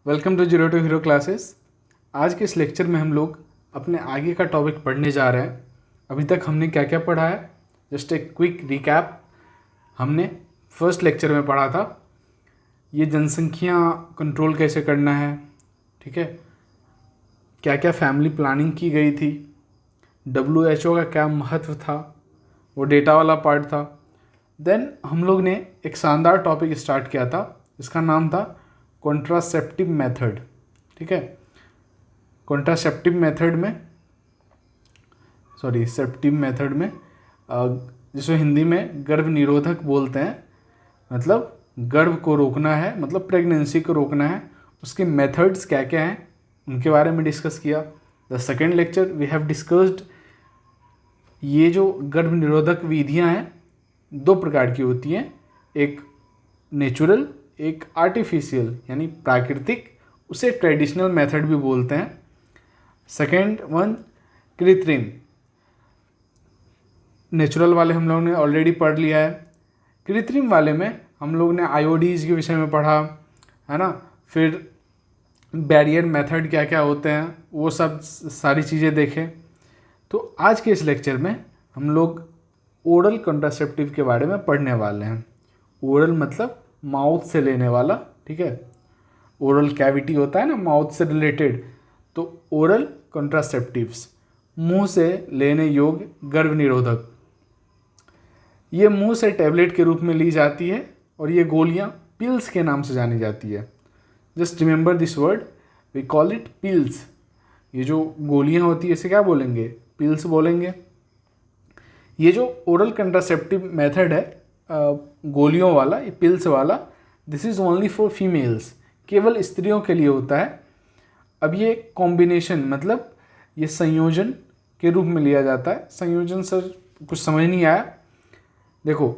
Welcome to zero to hero classes. आज के इस लेक्चर में हम लोग अपने आगे का टॉपिक पढ़ने जा रहे हैं। अभी तक हमने क्या क्या पढ़ा है, जस्ट एक क्विक रिकैप। हमने फर्स्ट लेक्चर में पढ़ा था ये जनसंख्या कंट्रोल कैसे करना है, ठीक है, क्या क्या फैमिली प्लानिंग की गई थी, WHO का क्या महत्व था, वो डेटा वाला पार्ट था। देन हम लोग ने एक शानदार टॉपिक स्टार्ट किया था, इसका नाम था कॉन्ट्रासेप्टिव मेथड, ठीक है। कॉन्ट्रासेप्टिव मेथड में सेप्टिव मेथड में जिसको हिंदी में गर्भ निरोधक बोलते हैं, मतलब गर्भ को रोकना है, मतलब प्रेगनेंसी को रोकना है, उसके मेथड्स क्या क्या हैं उनके बारे में डिस्कस किया। The second lecture we have discussed ये जो गर्भ निरोधक विधियां हैं दो प्रकार की होती हैं, एक नेचुरल एक आर्टिफिशियल यानी प्राकृतिक, उसे ट्रेडिशनल मेथड भी बोलते हैं। सेकेंड वन कृत्रिम। नेचुरल वाले हम लोगों ने ऑलरेडी पढ़ लिया है। कृत्रिम वाले में हम लोग ने आईओडीज के विषय में पढ़ा है ना, फिर बैरियर मेथड क्या क्या होते हैं वो सब सारी चीज़ें देखें। तो आज के इस लेक्चर में हम लोग ओरल कॉन्ट्रासेप्टिव के बारे में पढ़ने वाले हैं। ओरल मतलब माउथ से लेने वाला, ठीक है। ओरल कैविटी होता है ना माउथ से रिलेटेड, तो ओरल कॉन्ट्रासेप्टिव्स मुंह से लेने योग्य गर्भ निरोधक। ये मुंह से टैबलेट के रूप में ली जाती है और ये गोलियां पिल्स के नाम से जानी जाती है। Just remember this word, we call it pills. ये जो गोलियां होती है इसे क्या बोलेंगे, पिल्स बोलेंगे। ये जो ओरल कंट्रासेप्टिव मेथड है गोलियों वाला, ये पिल्स वाला, this is only for females, केवल स्त्रियों के लिए होता है। अब ये कॉम्बिनेशन मतलब ये संयोजन के रूप में लिया जाता है। संयोजन सर कुछ समझ नहीं आया। देखो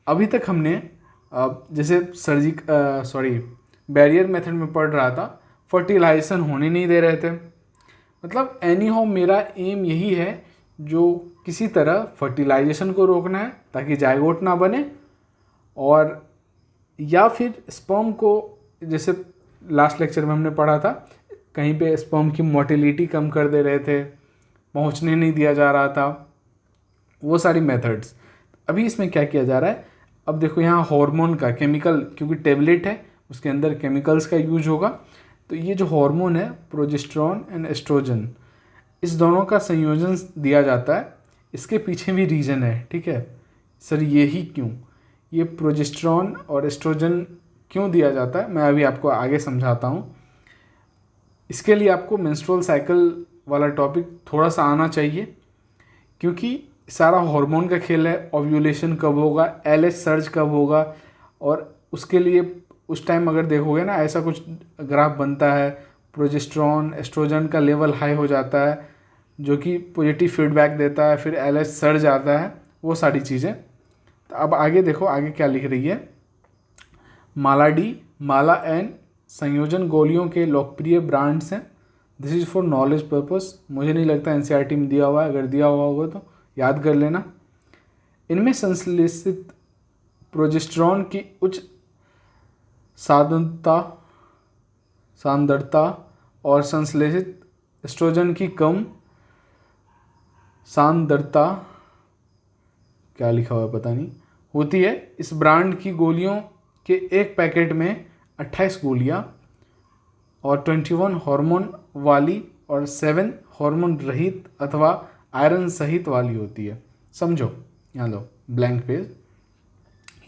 अभी तक हमने जैसे बैरियर मेथड में पढ़ रहा था, फर्टिलाइजेशन होने नहीं दे रहे थे, मतलब एनी हाउ मेरा एम यही है जो किसी तरह फर्टिलाइजेशन को रोकना है ताकि जायगोट ना बने, और या फिर स्पर्म को, जैसे लास्ट लेक्चर में हमने पढ़ा था कहीं पे स्पर्म की मोटिलिटी कम कर दे रहे थे, पहुंचने नहीं दिया जा रहा था, वो सारी मेथड्स। अभी इसमें क्या किया जा रहा है, अब देखो यहाँ हार्मोन का केमिकल, क्योंकि टेबलेट है उसके अंदर केमिकल्स का यूज होगा, तो ये जो हार्मोन है प्रोजेस्टेरॉन एंड एस्ट्रोजन, इस दोनों का संयोजन दिया जाता है। इसके पीछे भी रीज़न है, ठीक है सर, ये ही क्यों, ये प्रोजेस्टेरॉन और एस्ट्रोजन क्यों दिया जाता है मैं अभी आपको आगे समझाता हूँ। इसके लिए आपको मेंस्ट्रुअल साइकिल वाला टॉपिक थोड़ा सा आना चाहिए, क्योंकि सारा हार्मोन का खेल है। ओव्यूलेशन कब होगा, LH सर्ज कब होगा, और उसके लिए उस टाइम अगर देखोगे ना ऐसा कुछ ग्राफ बनता है, प्रोजेस्टेरॉन एस्ट्रोजन का लेवल हाई हो जाता है जो कि पॉजिटिव फीडबैक देता है, फिर LH सर्ज आता है, वो सारी चीज़ें। तो अब आगे देखो आगे क्या लिख रही है, माला डी, माला एन संयोजन गोलियों के लोकप्रिय ब्रांड्स हैं। This is for knowledge purpose. मुझे नहीं लगता NCERT में दिया हुआ है, अगर दिया हुआ होगा तो याद कर लेना। इनमें संश्लेषित प्रोजेस्टेरॉन की उच्च सांद्रता और संश्लेषित एस्ट्रोजन की कम सांद्रता, क्या लिखा हुआ है पता नहीं, होती है। इस ब्रांड की गोलियों के एक पैकेट में 28 गोलियां और 21 हार्मोन वाली और 7 हार्मोन रहित अथवा आयरन सहित वाली होती है। समझो, यहाँ लो ब्लैंक पेज।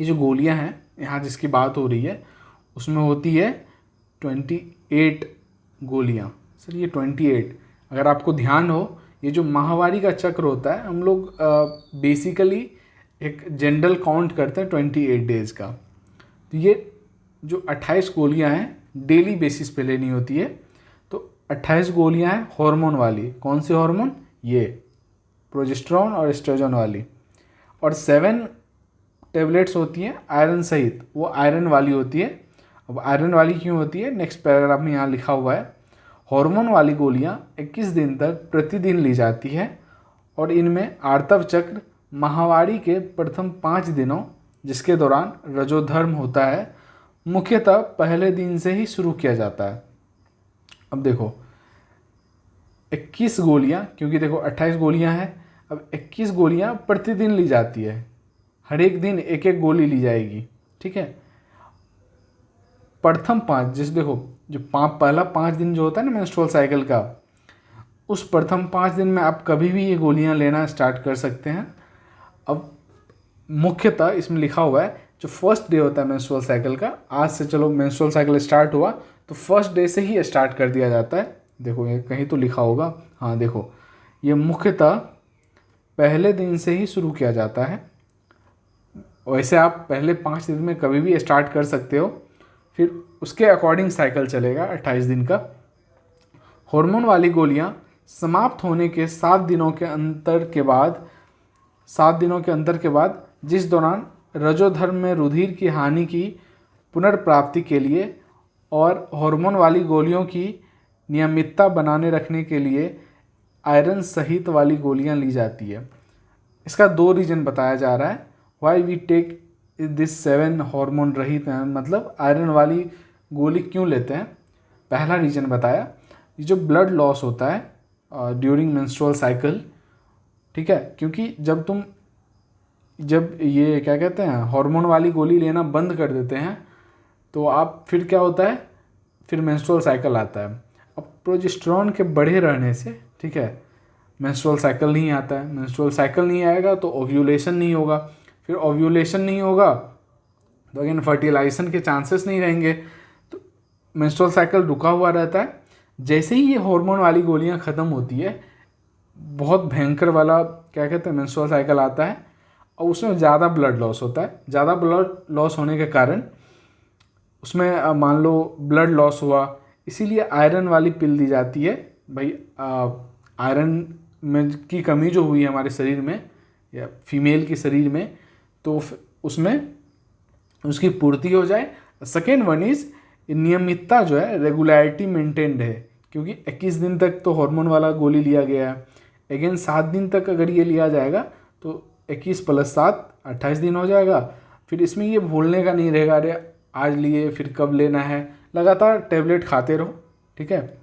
ये जो गोलियां हैं यहाँ जिसकी बात हो रही है उसमें होती है 28 गोलियां। सर ये 28, अगर आपको ध्यान हो, ये जो माहवारी का चक्र होता है हम लोग बेसिकली एक जनरल काउंट करते हैं 28 डेज का। तो ये जो 28 गोलियां हैं डेली बेसिस पे लेनी होती है। तो 28 गोलियां हैं हार्मोन वाली। कौन सी हार्मोन, ये प्रोजेस्टेरॉन और एस्ट्रोजन वाली, और 7 टेबलेट्स होती हैं आयरन सहित, वो आयरन वाली होती है। अब आयरन वाली क्यों होती है, नेक्स्ट पैराग्राफ में यहाँ लिखा हुआ है। हार्मोन वाली गोलियां 21 दिन तक प्रतिदिन ली जाती है और इनमें आर्तव चक्र माहवारी के प्रथम 5 दिनों, जिसके दौरान रजोधर्म होता है, मुख्यतः पहले दिन से ही शुरू किया जाता है। अब देखो 21 गोलियां, क्योंकि देखो 28 गोलियां हैं, अब 21 गोलियां प्रतिदिन ली जाती है, हर एक दिन एक एक गोली ली जाएगी, ठीक है। प्रथम 5, जैसे देखो जो पहला 5 दिन जो होता है ना मेंस्ट्रुअल साइकिल का, उस प्रथम 5 दिन में आप कभी भी ये गोलियां लेना स्टार्ट कर सकते हैं। अब मुख्यतः इसमें लिखा हुआ है जो फर्स्ट डे होता है मेंस्ट्रुअल साइकिल का, आज से चलो मेंस्ट्रुअल साइकिल स्टार्ट हुआ तो फर्स्ट डे से ही स्टार्ट कर दिया जाता है। देखो ये कहीं तो लिखा होगा, हाँ देखो, ये मुख्यतः पहले दिन से ही शुरू किया जाता है। वैसे आप पहले 5 दिन में कभी भी स्टार्ट कर सकते हो, फिर उसके अकॉर्डिंग साइकिल चलेगा 28 दिन का। हार्मोन वाली गोलियां समाप्त होने के 7 दिनों के अंतर के बाद जिस दौरान रजोधर्म में रुधिर की हानि की पुनर्प्राप्ति के लिए और हार्मोन वाली गोलियों की नियमितता बनाने रखने के लिए आयरन सहित वाली गोलियां ली जाती है। इसका 2 रीजन बताया जा रहा है, why we take this 7 hormone रहित, मतलब आयरन वाली गोली क्यों लेते हैं। पहला रीजन बताया, ये जो ब्लड लॉस होता है ड्यूरिंग मेंस्ट्रुअल साइकिल, ठीक है, क्योंकि जब ये क्या कहते हैं हार्मोन वाली गोली लेना बंद कर देते हैं तो आप फिर क्या होता है, फिर मेंस्ट्रुअल साइकिल आता है। अब प्रोजेस्टेरॉन के बढ़े रहने से, ठीक है, मेंस्ट्रुअल साइकिल नहीं आता है। मेंस्ट्रुअल साइकिल नहीं आएगा तो ओव्यूलेशन नहीं होगा, फिर ओव्यूलेशन नहीं होगा तो अगेन फर्टिलाइजेशन के चांसेस नहीं रहेंगे, तो मेंस्ट्रुअल साइकिल रुका हुआ रहता है। जैसे ही ये हार्मोन वाली गोलियां ख़त्म होती है, बहुत भयंकर वाला क्या कहते हैं मेंस्ट्रुअल साइकिल आता है और उसमें ज़्यादा ब्लड लॉस होता है। ज़्यादा ब्लड लॉस होने के कारण उसमें मान लो ब्लड लॉस हुआ, इसीलिए आयरन वाली पिल दी जाती है। भाई आयरन में की कमी जो हुई है हमारे शरीर में या फीमेल के शरीर में, तो उसमें उसकी पूर्ति हो जाए। सेकेंड वन इज़ नियमितता जो है, रेगुलरिटी मेंटेन्ड है, क्योंकि 21 दिन तक तो हार्मोन वाला गोली लिया गया है। अगेन 7 दिन तक अगर ये लिया जाएगा तो 21 + 7 28 दिन हो जाएगा। फिर इसमें ये भूलने का नहीं रहेगा, अरे आज लिए फिर कब लेना है, लगातार टेबलेट खाते रहो, ठीक है,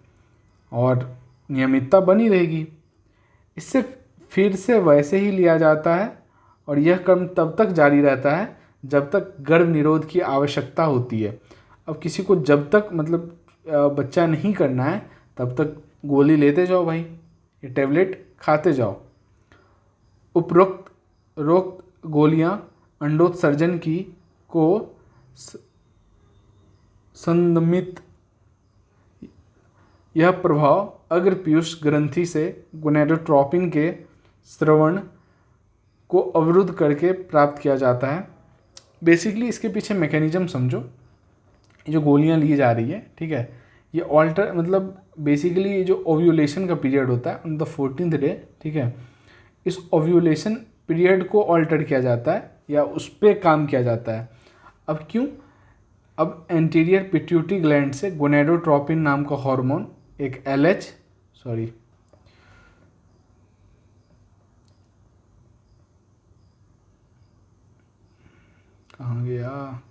और नियमितता बनी रहेगी। इससे फिर से वैसे ही लिया जाता है और यह क्रम तब तक जारी रहता है जब तक गर्भ निरोध की आवश्यकता होती है। अब किसी को जब तक मतलब बच्चा नहीं करना है तब तक गोली लेते जाओ भाई, ये टेबलेट खाते जाओ। उपरोक्त गोलियां अंडोत्सर्जन की को संदमित, यह प्रभाव अग्रपीयूष ग्रंथि से गोनेडोट्रोपिन के स्रवण को अवरुद्ध करके प्राप्त किया जाता है। बेसिकली इसके पीछे मैकेनिज्म समझो, ये जो गोलियां ली जा रही है, ठीक है, ये मतलब बेसिकली ये जो ओव्यूलेशन का पीरियड होता है ऑन द 14th डे, ठीक है, इस ओव्यूलेशन पीरियड को ऑल्टर किया जाता है या उस पर काम किया जाता है। अब क्यों? अब एंटीरियर पिट्यूटरी ग्लैंड से गोनेडोट्रोपिन नाम का हार्मोन एक कहाँ गया,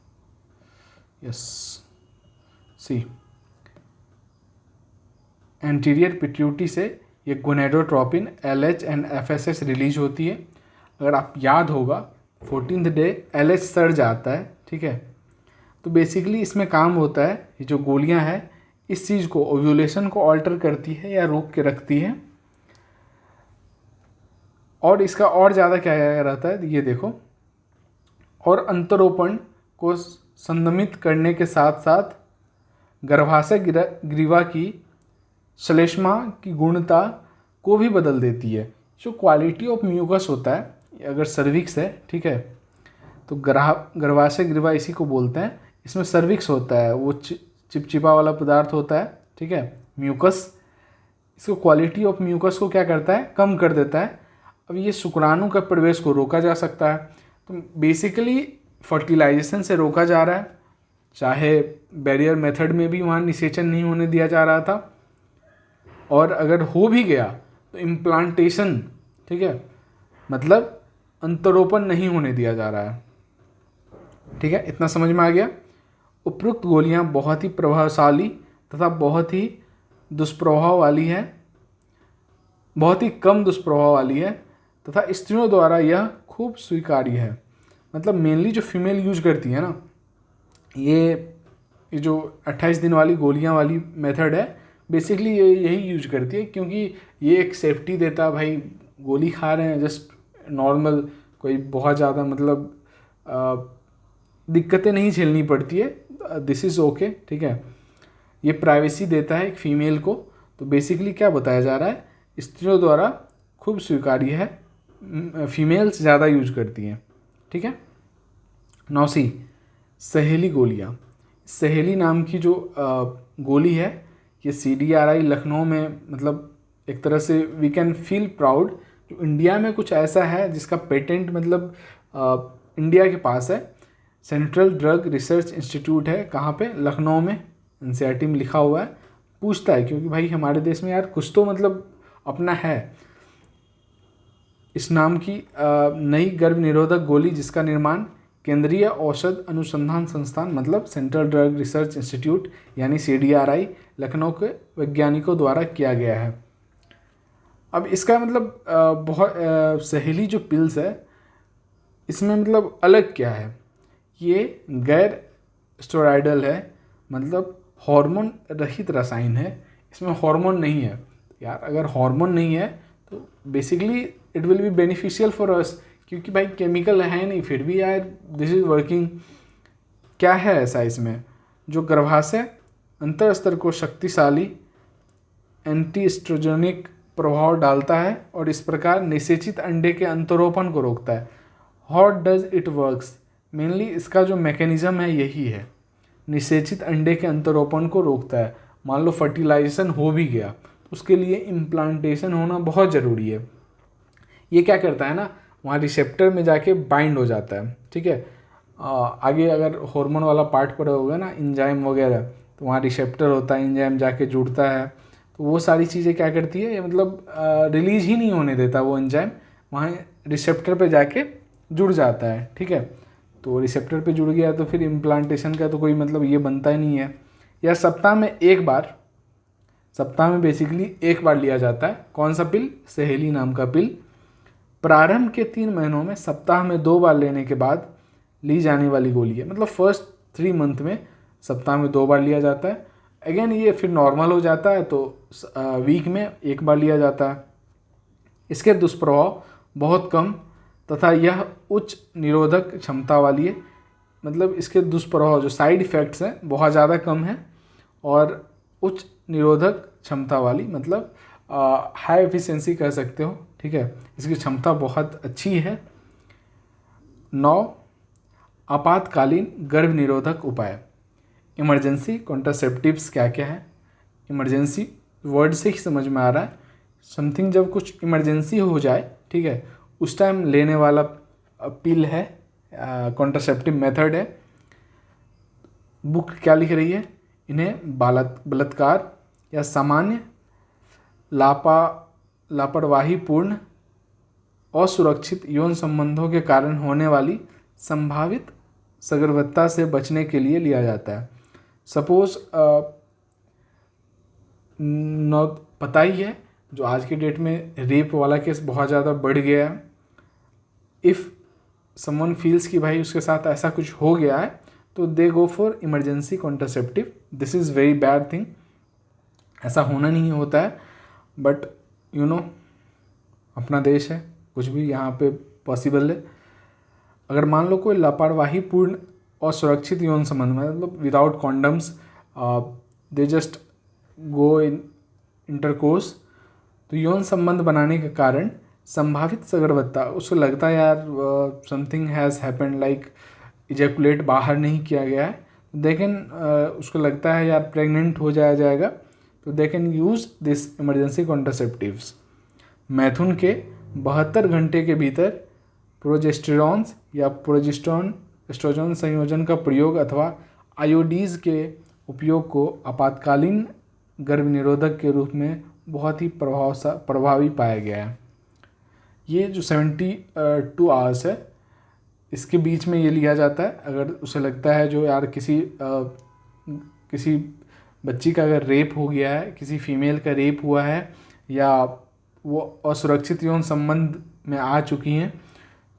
यस, एंटीरियर पिट्यूटरी से ये gonadotropin LH and FSH release होती है। अगर आप याद होगा 14th डे LH सर्ज आता है, ठीक है, तो बेसिकली इसमें काम होता है, ये जो गोलियां हैं इस चीज़ को ओव्यूलेशन को ऑल्टर करती है या रोक के रखती है। और इसका और ज़्यादा क्या रहता है ये देखो, और अंतरोपण को संदमित करने के साथ साथ गर्भाशय ग्रीवा की श्लेष्मा की गुणता को भी बदल देती है। जो क्वालिटी ऑफ म्यूकस होता है, अगर सर्विक्स है, ठीक है, तो गर्भाशय ग्रीवा इसी को बोलते हैं। इसमें सर्विक्स होता है, वो चिपचिपा वाला पदार्थ होता है, ठीक है, म्यूकस। इसको क्वालिटी ऑफ म्यूकस को क्या करता है, कम कर देता है। अब ये शुक्राणु का प्रवेश को रोका जा सकता है। तो बेसिकली फर्टिलाइजेशन से रोका जा रहा है, चाहे बैरियर मेथड में भी वहाँ निषेचन नहीं होने दिया जा रहा था, और अगर हो भी गया तो इम्प्लांटेशन, ठीक है, मतलब अंतरोपण नहीं होने दिया जा रहा है, ठीक है, इतना समझ में आ गया। उपरोक्त गोलियां बहुत ही प्रभावशाली तथा बहुत ही दुष्प्रभाव वाली है, बहुत ही कम दुष्प्रभाव वाली है तथा स्त्रियों द्वारा यह खूब स्वीकार्य है। मतलब मेनली जो फीमेल यूज करती है ना, ये जो 28 दिन वाली गोलियां वाली मेथड है, बेसिकली ये यही यूज करती है, क्योंकि ये एक सेफ्टी देता है। भाई गोली खा रहे हैं जस्ट नॉर्मल, कोई बहुत ज़्यादा मतलब दिक्कतें नहीं झेलनी पड़ती है, दिस इज़ ओके, ठीक है। ये प्राइवेसी देता है एक फीमेल को। तो बेसिकली क्या बताया जा रहा है, स्त्रियों द्वारा खूब स्वीकार्य है, फीमेल्स ज़्यादा यूज करती हैं, ठीक है। 9 सहेली गोलियाँ। सहेली नाम की जो गोली है, ये CDRI लखनऊ में, मतलब एक तरह से वी कैन फील प्राउड, जो इंडिया में कुछ ऐसा है जिसका पेटेंट मतलब इंडिया के पास है। सेंट्रल ड्रग रिसर्च इंस्टीट्यूट है, कहाँ पे, लखनऊ में, NCERT में लिखा हुआ है। पूछता है क्योंकि भाई हमारे देश में यार कुछ तो मतलब अपना है। इस नाम की नई गर्भ निरोधक गोली जिसका निर्माण केंद्रीय औषध अनुसंधान संस्थान मतलब सेंट्रल ड्रग रिसर्च इंस्टीट्यूट यानी CDRI लखनऊ के वैज्ञानिकों द्वारा किया गया है। अब इसका मतलब सहेली जो पिल्स है, इसमें मतलब अलग क्या है, ये गैर स्टेरॉयडल है, मतलब हार्मोन रहित रसायन है, इसमें हार्मोन नहीं है। यार अगर हार्मोन नहीं है तो basically it will be beneficial for us, क्योंकि भाई केमिकल है नहीं, फिर भी यार दिस इज़ वर्किंग। क्या है ऐसा इसमें जो गर्भाशय अंतर स्तर को शक्तिशाली एंटी एस्ट्रोजेनिक प्रभाव डालता है और इस प्रकार निषेचित अंडे के अंतरोपण को रोकता है। How does it works, mainly इसका जो मैकेनिज्म है यही है, निषेचित अंडे के अंतरोपण को रोकता है। मान लो फर्टिलाइजेशन हो भी गया तो उसके लिए इम्प्लांटेशन होना बहुत ज़रूरी है। ये क्या करता है ना, वहाँ रिसेप्टर में जाके बाइंड हो जाता है, ठीक है। आगे अगर हार्मोन वाला पार्ट पर होगा ना, एंजाइम वगैरह, तो वहाँ रिसेप्टर होता है, एंजाइम जाके जुड़ता है, तो वो सारी चीज़ें क्या करती है, ये मतलब रिलीज ही नहीं होने देता वो एंजाइम, वहाँ रिसेप्टर पे जाके जुड़ जाता है, ठीक है। तो रिसेप्टर पे जुड़ गया तो फिर इम्प्लांटेशन का तो कोई मतलब ये बनता ही नहीं है। या सप्ताह में एक बार, सप्ताह में बेसिकली एक बार लिया जाता है। कौन सा पिल, सहेली नाम का पिल। प्रारंभ के 3 महीनों में सप्ताह में 2 बार लेने के बाद ली जाने वाली गोली है, मतलब फर्स्ट 3 मंथ में सप्ताह में 2 बार लिया जाता है। अगेन ये फिर नॉर्मल हो जाता है तो वीक में 1 बार लिया जाता है। इसके दुष्प्रभाव बहुत कम तथा यह उच्च निरोधक क्षमता वाली है, मतलब इसके दुष्प्रभाव जो साइड इफ़ेक्ट्स हैं बहुत ज़्यादा कम है और उच्च निरोधक क्षमता वाली, मतलब हाई एफिशिएंसी कह सकते हो, ठीक है। इसकी क्षमता बहुत अच्छी है। 9 आपातकालीन गर्भ निरोधक उपाय। इमरजेंसी कॉन्ट्रासेप्टिव्स क्या क्या है, इमरजेंसी वर्ड से ही समझ में आ रहा है, समथिंग जब कुछ इमरजेंसी हो जाए, ठीक है, उस टाइम लेने वाला पिल है, कॉन्ट्रासेप्टिव मेथड है। बुक क्या लिख रही है, इन्हें बलात्कार या सामान्य लापरवाहीपूर्ण असुरक्षित यौन संबंधों के कारण होने वाली संभावित सगर्भता से बचने के लिए लिया जाता है। सपोज पता ही है जो आज की डेट में रेप वाला केस बहुत ज़्यादा बढ़ गया है। इफ़ समवन फील्स कि भाई उसके साथ ऐसा कुछ हो गया है तो they go for emergency contraceptive. This is very bad thing, ऐसा होना नहीं होता है, बट यू नो अपना देश है, कुछ भी यहाँ पे पॉसिबल है। अगर मान लो कोई लापरवाहीपूर्ण और सुरक्षित यौन संबंध में, मतलब without condoms they just go in intercourse, तो यौन संबंध बनाने के कारण संभावित सगर्भता, उसको लगता है यार something has happened, like ejaculate बाहर नहीं किया गया है, दे कैन उसको लगता है यार प्रेग्नेंट हो जाएगा, तो they can use this emergency contraceptives. मैथुन के 72 घंटे के भीतर प्रोजेस्टेरॉन्स या प्रोजेस्टेरॉन एस्ट्रोजन संयोजन का प्रयोग अथवा आयोडीज के उपयोग को आपातकालीन गर्भ निरोधक के रूप में बहुत ही प्रभावी पाया गया है। ये जो 72 आवर्स है, इसके बीच में ये लिया जाता है अगर उसे लगता है जो यार किसी बच्ची का अगर रेप हो गया है, किसी फीमेल का रेप हुआ है, या वो असुरक्षित यौन संबंध में आ चुकी हैं,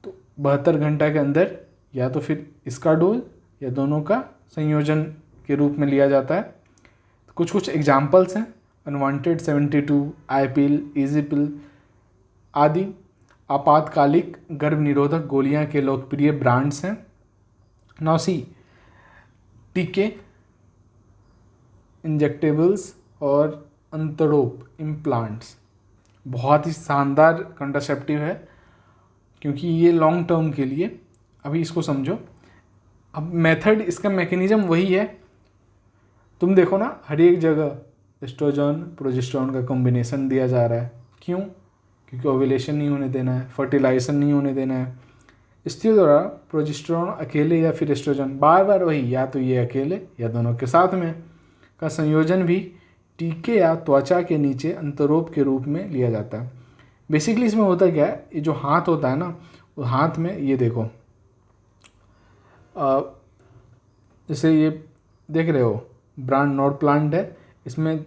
तो 72 घंटा के अंदर या तो फिर इसका डोज या दोनों का संयोजन के रूप में लिया जाता है। तो कुछ एग्जाम्पल्स हैं अनवांटेड 72, आई पिल, इजी पिल आदि आपातकालिक गर्भ निरोधक गोलियां के लोकप्रिय ब्रांड्स हैं। नाउ सी, टीके, इंजेक्टेबल्स और अंतरोप इम्प्लांट्स बहुत ही शानदार कंट्रासेप्टिव है क्योंकि ये लॉन्ग टर्म के लिए। अभी इसको समझो। अब मेथड, इसका मैकेनिज्म वही है। तुम देखो ना, हर एक जगह एस्ट्रोजन प्रोजेस्टेरोन का कॉम्बिनेशन दिया जा रहा है। क्यों? क्योंकि ओव्यूलेशन नहीं होने देना है, फर्टिलाइजेशन नहीं होने देना है। स्त्रियों द्वारा प्रोजेस्टेरोन अकेले या फिर एस्ट्रोजन, बार बार वही, या तो ये अकेले या दोनों के साथ में का संयोजन भी टीके या त्वचा के नीचे अंतरोप के रूप में लिया जाता है। बेसिकली इसमें होता क्या है, ये जो हाथ होता है ना, वो हाथ में ये देखो, जैसे ये देख रहे हो ब्रांड नॉर्ड प्लांट है, इसमें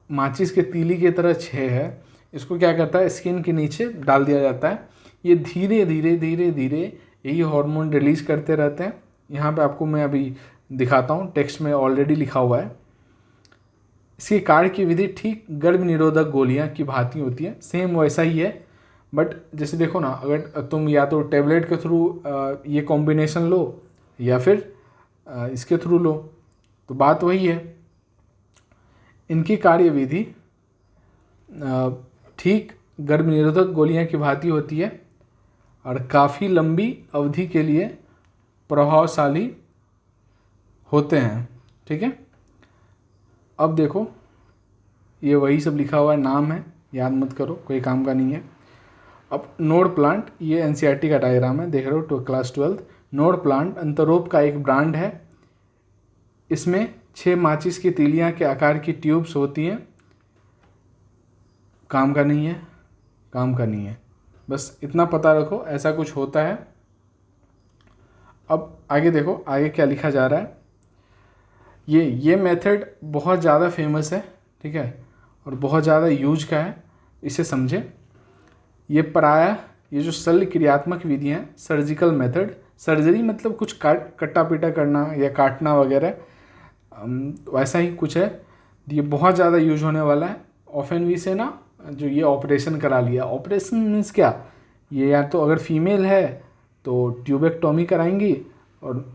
माचिस के तीली की तरह छः है। इसको क्या करता है, स्किन के नीचे डाल दिया जाता है। ये धीरे धीरे धीरे धीरे यही हार्मोन रिलीज करते रहते हैं। यहाँ पे आपको मैं अभी दिखाता हूँ, टेक्स्ट में ऑलरेडी लिखा हुआ है। इसके कार्य की विधि ठीक गर्भ निरोधक गोलियाँ की भांति होती है, सेम वैसा ही है। बट जैसे देखो ना, अगर तुम या तो टेबलेट के थ्रू ये कॉम्बिनेशन लो या फिर इसके थ्रू लो, तो बात वही है। इनकी कार्य विधि ठीक गर्भ निरोधक गोलियां की भांति होती है और काफ़ी लंबी अवधि के लिए प्रभावशाली होते हैं। ठीक है, अब देखो ये वही सब लिखा हुआ है, नाम है, याद मत करो, कोई काम का नहीं है। अब नोड प्लांट, ये एनसीईआरटी का डायग्राम है, देख रहे हो, तो क्लास 12। नोड प्लांट अंतरोप का एक ब्रांड है। इसमें 6 माचिस की तीलियां के आकार की ट्यूब्स होती हैं। काम का नहीं है, काम का नहीं है, बस इतना पता रखो, ऐसा कुछ होता है। अब आगे देखो, आगे क्या लिखा जा रहा है। ये मेथड बहुत ज़्यादा फेमस है, ठीक है, और बहुत ज़्यादा यूज का है, इसे समझे। ये प्रायः ये जो शल्य क्रियात्मक विधियाँ, सर्जिकल मेथड, सर्जरी मतलब कुछ कट्टा पीटा करना या काटना वगैरह, वैसा ही कुछ है। ये बहुत ज़्यादा यूज होने वाला है। ऑफन वी से ना, जो ये ऑपरेशन करा लिया, ऑपरेशन मीन्स क्या, ये या तो अगर फीमेल है तो ट्यूबेक्टोमी कराएंगी और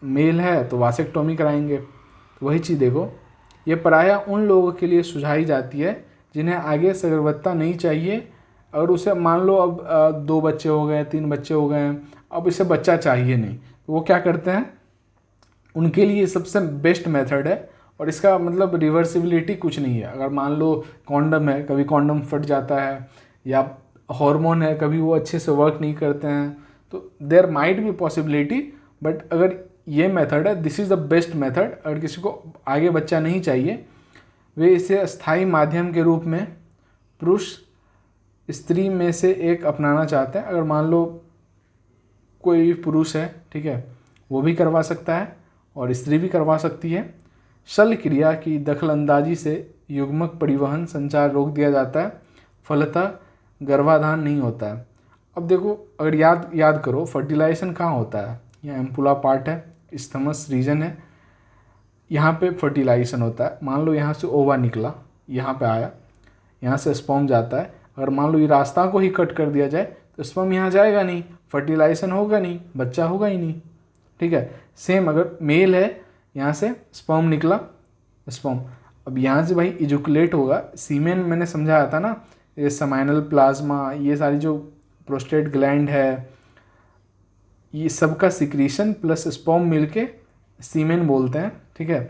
मेल है तो वासेक्टोमी कराएंगे। तो वही चीज़ देखो, ये प्रायः उन लोगों के लिए सुझाई जाती है जिन्हें आगे सगर्भता नहीं चाहिए। अगर उसे मान लो अब 2 बच्चे हो गए, 3 बच्चे हो गए हैं, अब इसे बच्चा चाहिए नहीं, तो वो क्या करते हैं, उनके लिए सबसे बेस्ट मेथड है। और इसका मतलब रिवर्सिबिलिटी कुछ नहीं है। अगर मान लो कॉन्डम है, कभी कॉन्डम फट जाता है, या हार्मोन है, कभी वो अच्छे से वर्क नहीं करते हैं, तो there might be possibility. But अगर ये मेथड है, this is the best method. अगर किसी को आगे बच्चा नहीं चाहिए, वे इसे स्थायी माध्यम के रूप में पुरुष स्त्री में से एक अपनाना चाहते हैं। अगर मान लो कोई पुरुष है, ठीक है, वो भी करवा सकता है और स्त्री भी करवा सकती है। शल्य क्रिया की दखलंदाजी से युग्मक परिवहन संचार रोक दिया जाता है, फलतः गर्भाधान नहीं होता है। अब देखो, अगर याद करो, फर्टिलाइजेशन कहाँ होता है, यहाँ एम्पुला पार्ट है, स्थमस रीजन है, यहाँ पे फर्टिलाइजेशन होता है। मान लो यहाँ से ओवा निकला, यहाँ पे आया, यहाँ से स्पर्म जाता है। अगर मान लो ये रास्ता को ही कट कर दिया जाए तो स्पर्म यहाँ जाएगा नहीं, फर्टिलाइजेशन होगा नहीं, बच्चा होगा ही नहीं। ठीक है, सेम अगर मेल है, यहाँ से स्पर्म निकला, स्पर्म अब यहाँ से भाई इजुकुलेट होगा। सीमेन मैंने समझाया था ना, ये समाइनल प्लाज्मा, ये सारी जो प्रोस्टेट ग्लैंड है, ये सबका सिक्रीशन प्लस स्पर्म मिलके सीमेन बोलते हैं। ठीक है,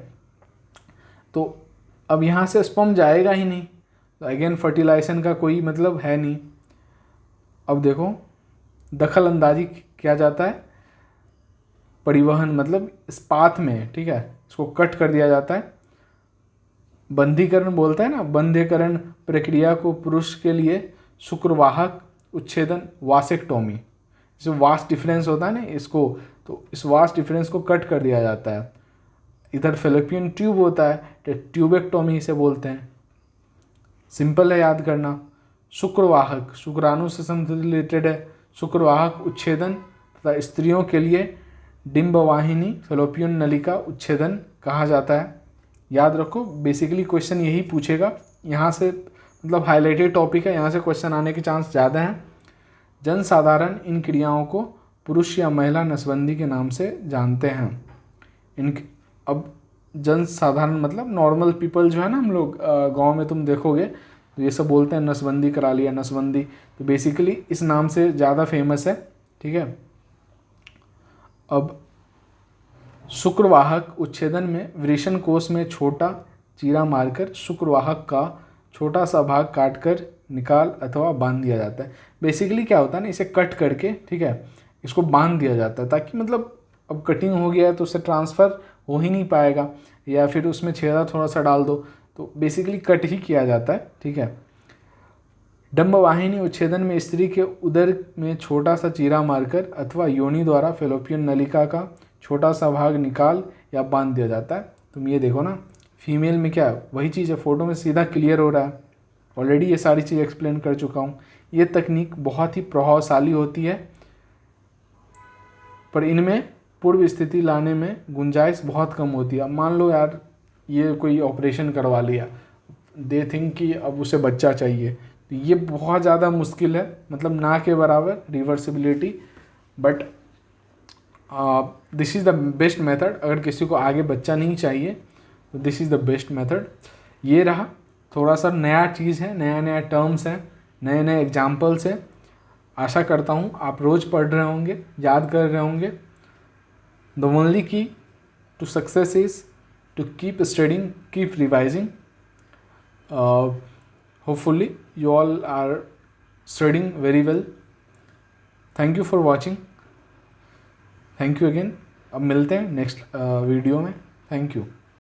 तो अब यहाँ से स्पर्म जाएगा ही नहीं, तो अगेन फर्टिलाइजेशन का कोई मतलब है नहीं। अब देखो, दखल अंदाजी किया जाता है, परिवहन मतलब इस पाथ में, ठीक है, इसको कट कर दिया जाता है। बंधीकरण बोलता है ना, बंधीकरण प्रक्रिया को पुरुष के लिए शुक्रवाहक उच्छेदन, वासेक्टोमी, जो वास्ट डिफरेंस होता है ना इसको, तो इस वास्ट डिफरेंस को कट कर दिया जाता है। इधर फेलोपियन ट्यूब होता है तो ट्यूबेक्टोमी से बोलते हैं। सिंपल है याद करना। शुक्रवाहक शुक्राणु से रिलेटेड है। शुक्रवाहक उच्छेदन तथा स्त्रियों के लिए डिंबवाहिनी फेलोपियन नली का उच्छेदन कहा जाता है। याद रखो, बेसिकली क्वेश्चन यही पूछेगा यहाँ से, मतलब हाईलाइटेड टॉपिक है, यहाँ से क्वेश्चन आने के चांस ज़्यादा हैं। जनसाधारण इन क्रियाओं को पुरुष या महिला नसबंदी के नाम से जानते हैं। अब जनसाधारण मतलब नॉर्मल पीपल जो है ना, हम लोग गांव में तुम देखोगे तो ये सब बोलते हैं नसबंदी करा लिया, नसबंदी, तो बेसिकली इस नाम से ज़्यादा फेमस है। ठीक है। अब शुक्रवाहक उच्छेदन में वृषण कोश में छोटा चीरा मारकर शुक्रवाहक का छोटा सा भाग काटकर निकाल अथवा बांध दिया जाता है। बेसिकली क्या होता है ना, इसे कट करके, ठीक है, इसको बांध दिया जाता है ताकि मतलब अब कटिंग हो गया है तो उससे ट्रांसफ़र हो ही नहीं पाएगा, या फिर उसमें छेदा थोड़ा सा डाल दो, तो बेसिकली कट ही किया जाता है। ठीक है। डंबवाहिनी उच्छेदन में स्त्री के उदर में छोटा सा चीरा मारकर अथवा योनि द्वारा फेलोपियन नलिका का छोटा सा भाग निकाल या बांध दिया जाता है। तुम ये देखो ना, फीमेल में क्या है, वही चीज़ है, फोटो में सीधा क्लियर हो रहा है। ऑलरेडी ये सारी चीज़ एक्सप्लेन कर चुका हूँ। ये तकनीक बहुत ही प्रभावशाली होती है, पर इनमें पूर्व स्थिति लाने में गुंजाइश बहुत कम होती है। मान लो यार ये कोई ऑपरेशन करवा लिया, दे थिंक कि अब उसे बच्चा चाहिए, तो ये बहुत ज़्यादा मुश्किल है, मतलब ना के बराबर reversibility, but this is the best method. अगर किसी को आगे बच्चा नहीं चाहिए तो this is the best method. ये रहा, थोड़ा सा नया चीज़ है, नया नया टर्म्स हैं, नए नए एग्जाम्पल्स हैं। आशा करता हूँ आप रोज़ पढ़ रहे होंगे, याद कर रहे होंगे। The only key to success is to keep studying, keep revising. Hopefully you all are studying very well. Thank you for watching. Thank you again. अब मिलते हैं नेक्स्ट वीडियो में। Thank you.